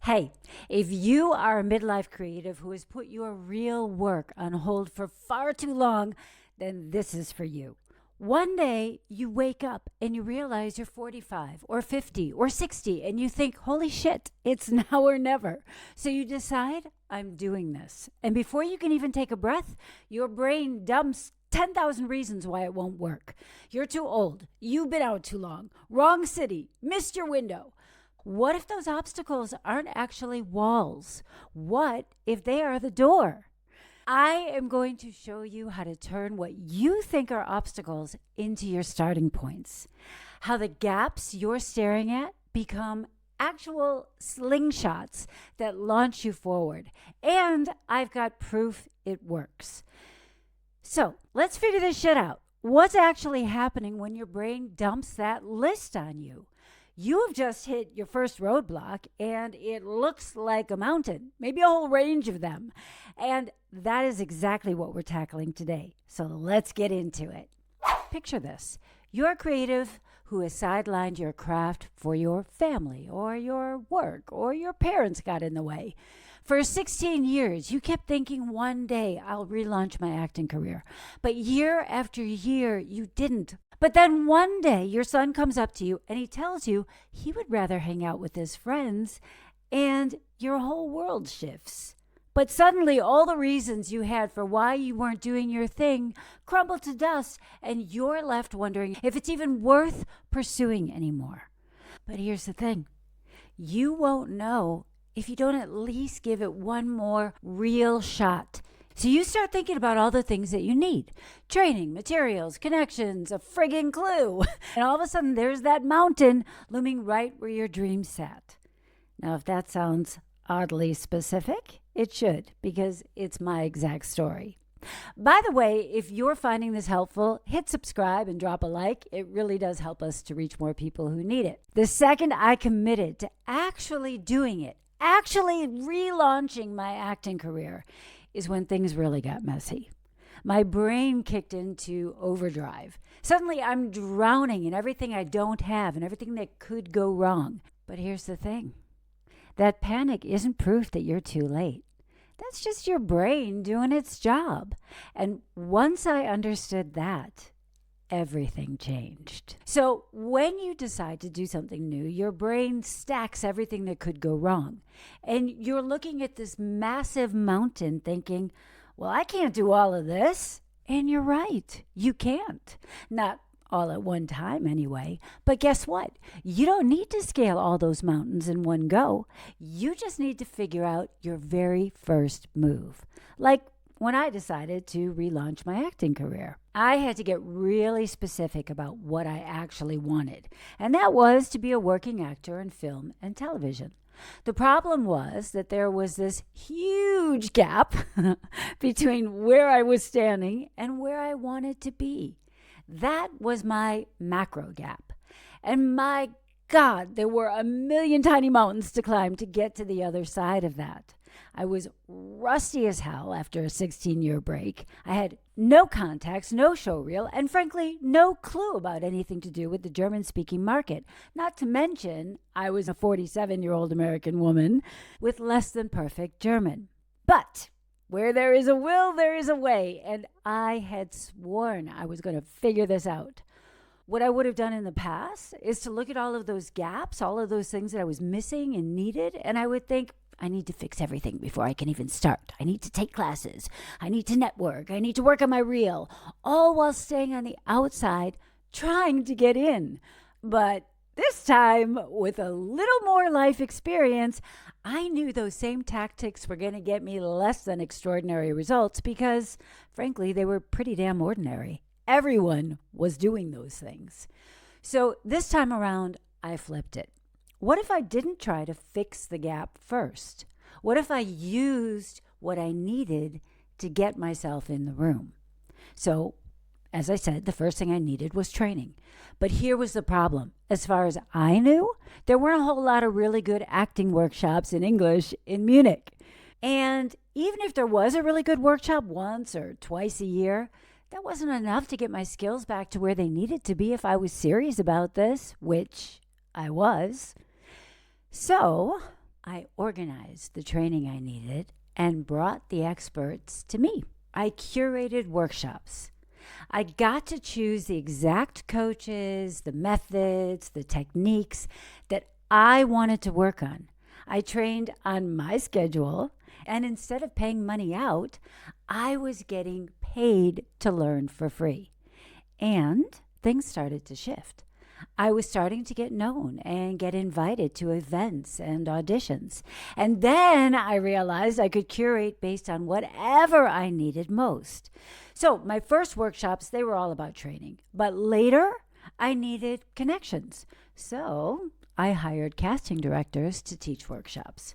Hey, if you are a midlife creative who has put your real work on hold for far too long, then this is for you. One day you wake up and you realize you're 45 or 50 or 60 and you think, holy shit, it's now or never. So you decide, I'm doing this. And before you can even take a breath, your brain dumps 10,000 reasons why it won't work. You're too old. You've been out too long. Wrong city. Missed your window. What if those obstacles aren't actually walls? What if they are the door? I am going to show you how to turn what you think are obstacles into your starting points. How the gaps you're staring at become actual slingshots that launch you forward. And I've got proof it works. So let's figure this shit out. What's actually happening when your brain dumps that list on you? You have just hit your first roadblock and it looks like a mountain, maybe a whole range of them. And that is exactly what we're tackling today. So let's get into it. Picture this. You're a creative who has sidelined your craft for your family or your work or your parents got in the way. For 16 years, you kept thinking one day I'll relaunch my acting career. But year after year, you didn't. But then one day your son comes up to you and he tells you he would rather hang out with his friends, and your whole world shifts. But suddenly all the reasons you had for why you weren't doing your thing crumble to dust, and you're left wondering if it's even worth pursuing anymore. But here's the thing. You won't know if you don't at least give it one more real shot. So you start thinking about all the things that you need. Training, materials, connections, a friggin' clue. And all of a sudden, there's that mountain looming right where your dream sat. Now, if that sounds oddly specific, it should, because it's my exact story. By the way, if you're finding this helpful, hit subscribe and drop a like. It really does help us to reach more people who need it. The second I committed to actually doing it, actually relaunching my acting career, is when things really got messy. My brain kicked into overdrive. Suddenly I'm drowning in everything I don't have and everything that could go wrong. But here's the thing. That panic isn't proof that you're too late. That's just your brain doing its job. And once I understood that, everything changed. So when you decide to do something new, your brain stacks everything that could go wrong. And you're looking at this massive mountain thinking, well, I can't do all of this. And you're right. You can't. Not all at one time anyway. But guess what? You don't need to scale all those mountains in one go. You just need to figure out your very first move. Like when I decided to relaunch my acting career, I had to get really specific about what I actually wanted. And that was to be a working actor in film and television. The problem was that there was this huge gap between where I was standing and where I wanted to be. That was my macro gap. And my God, there were a million tiny mountains to climb to get to the other side of that. I was rusty as hell after a 16-year break. I had no contacts, no showreel, and frankly, no clue about anything to do with the German-speaking market. Not to mention, I was a 47-year-old American woman with less than perfect German. But where there is a will, there is a way, and I had sworn I was going to figure this out. What I would have done in the past is to look at all of those gaps, all of those things that I was missing and needed, and I would think, I need to fix everything before I can even start. I need to take classes. I need to network. I need to work on my reel, all while staying on the outside, trying to get in. But this time, with a little more life experience, I knew those same tactics were going to get me less than extraordinary results because, frankly, they were pretty damn ordinary. Everyone was doing those things. So this time around, I flipped it. What if I didn't try to fix the gap first? What if I used what I needed to get myself in the room? So, as I said, the first thing I needed was training. But here was the problem. As far as I knew, there weren't a whole lot of really good acting workshops in English in Munich. And even if there was a really good workshop once or twice a year, that wasn't enough to get my skills back to where they needed to be if I was serious about this, which I was. So I organized the training I needed and brought the experts to me. I curated workshops. I got to choose the exact coaches, the methods, the techniques that I wanted to work on. I trained on my schedule, and instead of paying money out, I was getting paid to learn for free. And things started to shift. I was starting to get known and get invited to events and auditions. And then I realized I could curate based on whatever I needed most. So my first workshops, they were all about training. But later, I needed connections. So I hired casting directors to teach workshops.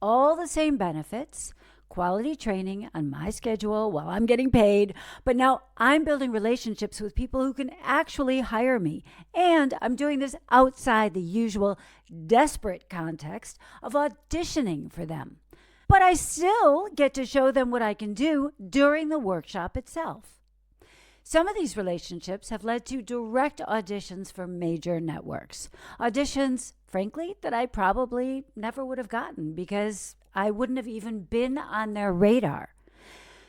All the same benefits, quality training on my schedule while I'm getting paid, but now I'm building relationships with people who can actually hire me. And I'm doing this outside the usual desperate context of auditioning for them. But I still get to show them what I can do during the workshop itself. Some of these relationships have led to direct auditions for major networks. Auditions, frankly, that I probably never would have gotten because I wouldn't have even been on their radar.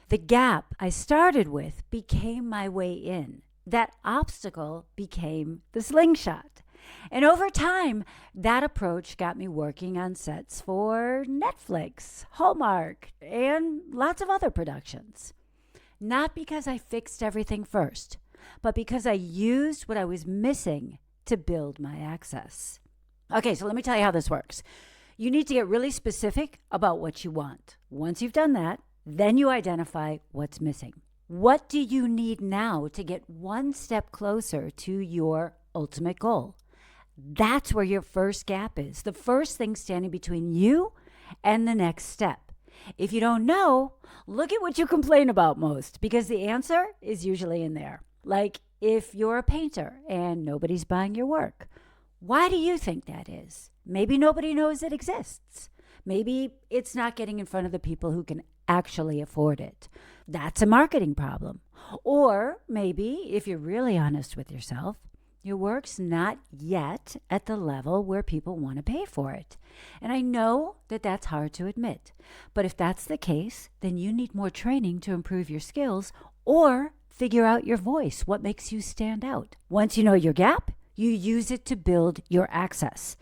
The gap I started with became my way in. That obstacle became the slingshot. And over time, that approach got me working on sets for Netflix, Hallmark, and lots of other productions. Not because I fixed everything first, but because I used what I was missing to build my access. Okay, so let me tell you how this works. You need to get really specific about what you want. Once you've done that, then you identify what's missing. What do you need now to get one step closer to your ultimate goal? That's where your first gap is, the first thing standing between you and the next step. If you don't know, look at what you complain about most, because the answer is usually in there. Like if you're a painter and nobody's buying your work, why do you think that is? Maybe nobody knows it exists. Maybe it's not getting in front of the people who can actually afford it. That's a marketing problem. Or maybe, if you're really honest with yourself, your work's not yet at the level where people want to pay for it. And I know that that's hard to admit. But if that's the case, then you need more training to improve your skills or figure out your voice, what makes you stand out. Once you know your gap, you use it to build your access.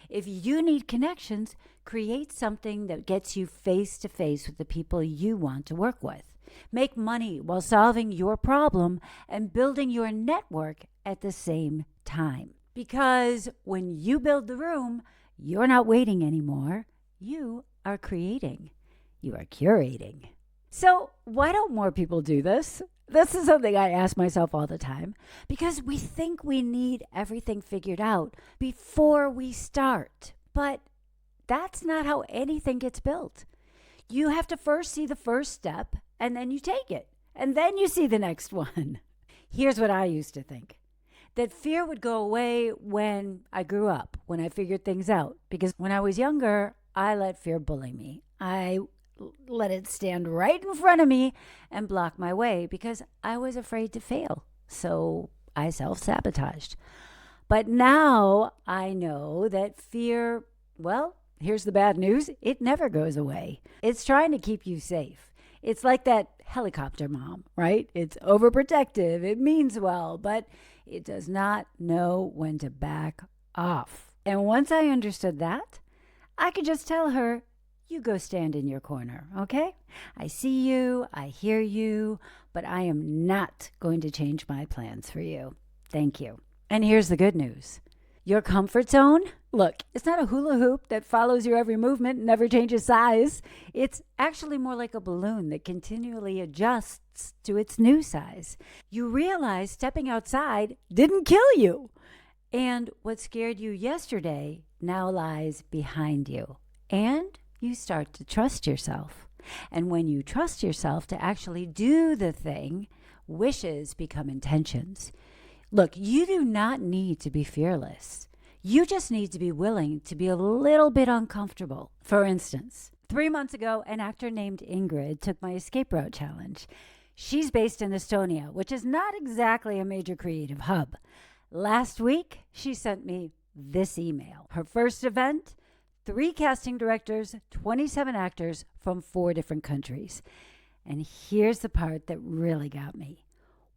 If you need connections, create something that gets you face to face with the people you want to work with. Make money while solving your problem and building your network at the same time. Because when you build the room, you're not waiting anymore. You are creating. You are curating. So why don't more people do this? This is something I ask myself all the time, because we think we need everything figured out before we start. But that's not how anything gets built. You have to first see the first step, and then you take it, and then you see the next one. Here's what I used to think. That fear would go away when I grew up, when I figured things out. Because when I was younger, I let fear bully me. I let it stand right in front of me and block my way because I was afraid to fail. So I self-sabotaged. But now I know that fear, well, here's the bad news. It never goes away. It's trying to keep you safe. It's like that helicopter mom, right? It's overprotective. It means well, but it does not know when to back off. And once I understood that, I could just tell her, you go stand in your corner, okay? I see you, I hear you, but I am not going to change my plans for you. Thank you. And here's the good news. Your comfort zone, look, it's not a hula hoop that follows your every movement and never changes size. It's actually more like a balloon that continually adjusts to its new size. You realize stepping outside didn't kill you. And what scared you yesterday now lies behind you. And you start to trust yourself. And when you trust yourself to actually do the thing, wishes become intentions. Look, you do not need to be fearless. You just need to be willing to be a little bit uncomfortable. For instance, 3 months ago, an actor named Ingrid took my escape route challenge. She's based in Estonia, which is not exactly a major creative hub. Last week, she sent me this email. Her first event, 3 casting directors, 27 actors from 4 different countries. And here's the part that really got me.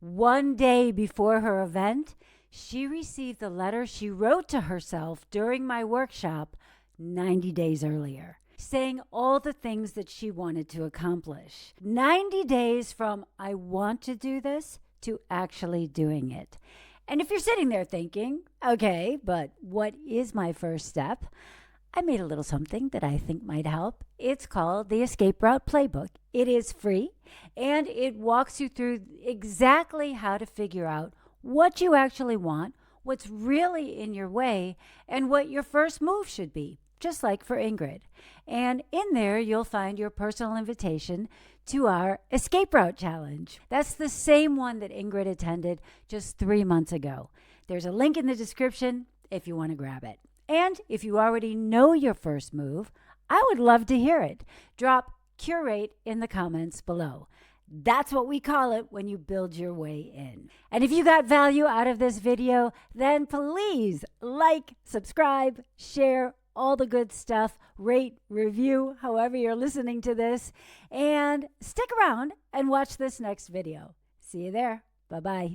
One day before her event, she received the letter she wrote to herself during my workshop 90 days earlier, saying all the things that she wanted to accomplish. 90 days from I want to do this to actually doing it. And if you're sitting there thinking, okay, but what is my first step? I made a little something that I think might help. It's called the Escape Route Playbook. It is free, and it walks you through exactly how to figure out what you actually want, what's really in your way, and what your first move should be, just like for Ingrid. And in there, you'll find your personal invitation to our Escape Route Challenge. That's the same one that Ingrid attended just 3 months ago. There's a link in the description if you want to grab it. And if you already know your first move, I would love to hear it. Drop curate in the comments below. That's what we call it when you build your way in. And if you got value out of this video, then please like, subscribe, share, all the good stuff, rate, review, however you're listening to this, and stick around and watch this next video. See you there. Bye-bye.